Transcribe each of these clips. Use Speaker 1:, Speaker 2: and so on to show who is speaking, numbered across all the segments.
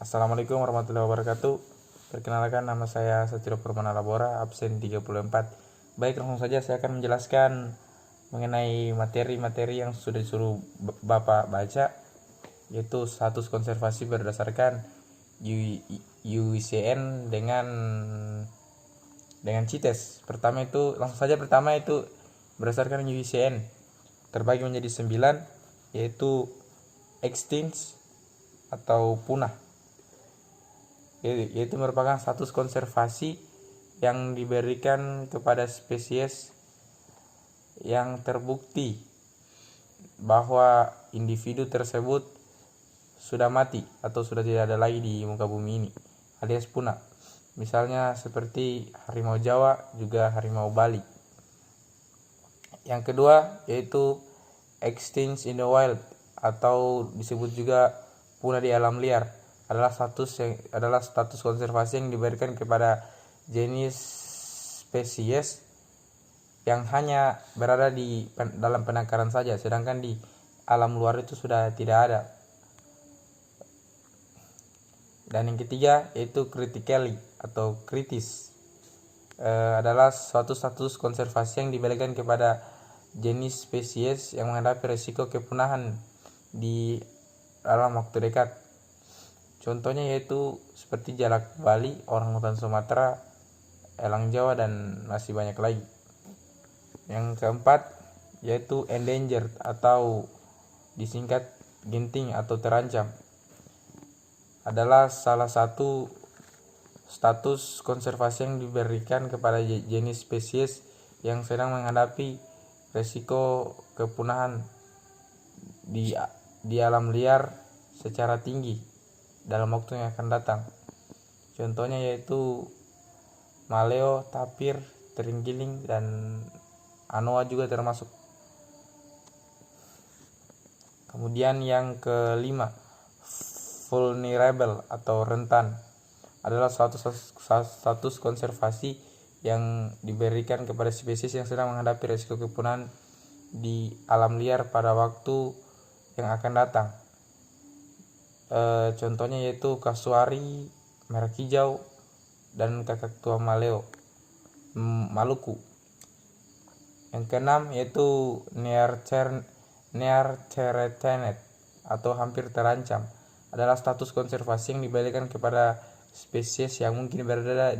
Speaker 1: Assalamualaikum warahmatullahi wabarakatuh. Perkenalkan, nama saya Satrio Permana Labora, absen 34. Baik, langsung saja saya akan menjelaskan mengenai materi-materi yang sudah disuruh Bapak baca, yaitu status konservasi berdasarkan UICN dengan CITES. Pertama itu berdasarkan UICN terbagi menjadi 9, yaitu extinct atau punah, yaitu merupakan status konservasi yang diberikan kepada spesies yang terbukti bahwa individu tersebut sudah mati atau sudah tidak ada lagi di muka bumi ini, alias punah. Misalnya seperti harimau Jawa, juga harimau Bali. Yang kedua yaitu extinct in the wild atau disebut juga punah di alam liar, adalah status konservasi yang diberikan kepada jenis spesies yang hanya berada di dalam penangkaran saja, sedangkan di alam luar itu sudah tidak ada. Dan yang ketiga yaitu critically atau kritis, adalah suatu status konservasi yang diberikan kepada jenis spesies yang menghadapi risiko kepunahan di dalam waktu dekat. Contohnya yaitu seperti jalak Bali, orangutan Sumatera, elang Jawa, dan masih banyak lagi. Yang keempat yaitu endangered atau disingkat genting atau terancam, adalah salah satu status konservasi yang diberikan kepada jenis spesies yang sedang menghadapi risiko kepunahan di alam liar secara tinggi dalam waktu yang akan datang. Contohnya yaitu maleo, tapir, terenggiling, dan anoa juga termasuk. Kemudian yang kelima, vulnerable atau rentan, adalah status konservasi yang diberikan kepada spesies yang sedang menghadapi risiko kepunahan di alam liar pada waktu yang akan datang. Contohnya yaitu kasuari, merak hijau, dan kakak tua Maleo, Maluku. Yang keenam yaitu near threatened atau hampir terancam, adalah status konservasi yang diberikan kepada spesies yang mungkin berada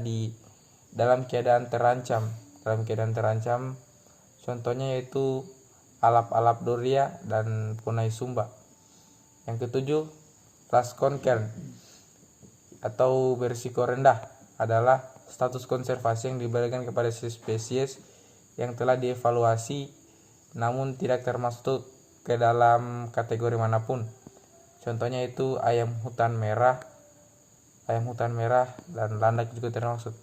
Speaker 1: dalam keadaan terancam. Contohnya yaitu alap-alap Doria dan punai Sumba. Yang ketujuh, class concern atau berisiko rendah, adalah status konservasi yang diberikan kepada spesies yang telah dievaluasi namun tidak termasuk ke dalam kategori manapun. Contohnya itu ayam hutan merah, dan landak juga termasuk.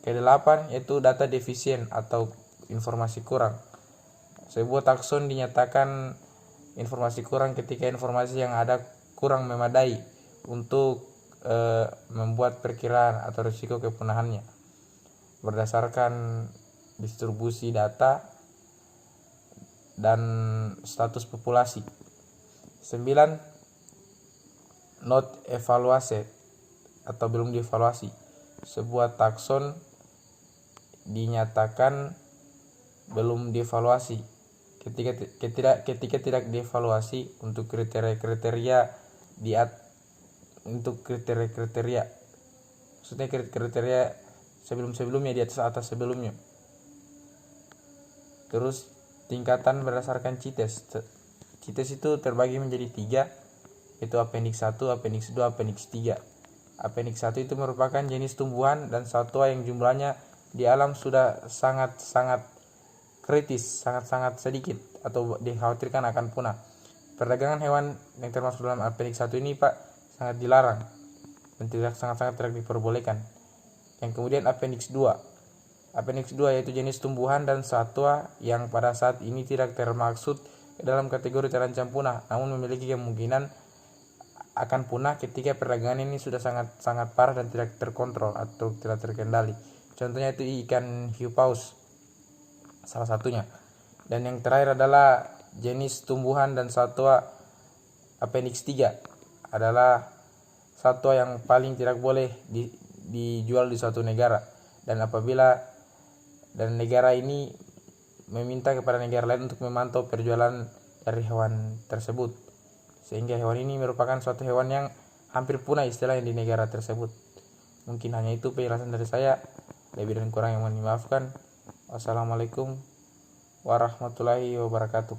Speaker 1: Kedelapan yaitu data defisien atau informasi kurang. Sebuah takson dinyatakan informasi kurang ketika informasi yang ada kurang memadai untuk membuat perkiraan atau risiko kepunahannya berdasarkan distribusi data dan status populasi. 9. Not evaluated atau belum dievaluasi. Sebuah takson dinyatakan belum dievaluasi ketika tidak dievaluasi untuk kriteria maksudnya kriteria sebelumnya, di atas sebelumnya. Terus tingkatan berdasarkan CITES. CITES itu terbagi menjadi 3, yaitu appendix 1, appendix 2, appendix 3. Appendix 1 itu merupakan jenis tumbuhan dan satwa yang jumlahnya di alam sudah sangat kritis, sangat sedikit atau dikhawatirkan akan punah. Perdagangan hewan yang termasuk dalam appendix 1 ini sangat dilarang dan sangat tidak diperbolehkan. Yang kemudian appendix 2. Appendix 2 yaitu jenis tumbuhan dan satwa yang pada saat ini tidak termaksud dalam kategori terancam punah, namun memiliki kemungkinan akan punah ketika perdagangan ini sudah sangat parah dan tidak terkontrol atau tidak terkendali. Contohnya itu ikan hiu paus, salah satunya. Dan yang terakhir adalah jenis tumbuhan dan satwa appendix 3, adalah satwa yang paling tidak boleh dijual di suatu negara, dan negara ini meminta kepada negara lain untuk memantau perjualan dari hewan tersebut, sehingga hewan ini merupakan suatu hewan yang hampir punah istilahnya di negara tersebut. Mungkin hanya itu penjelasan dari saya, lebih dan kurang yang mohon dimaafkan. Wassalamualaikum warahmatullahi wabarakatuh.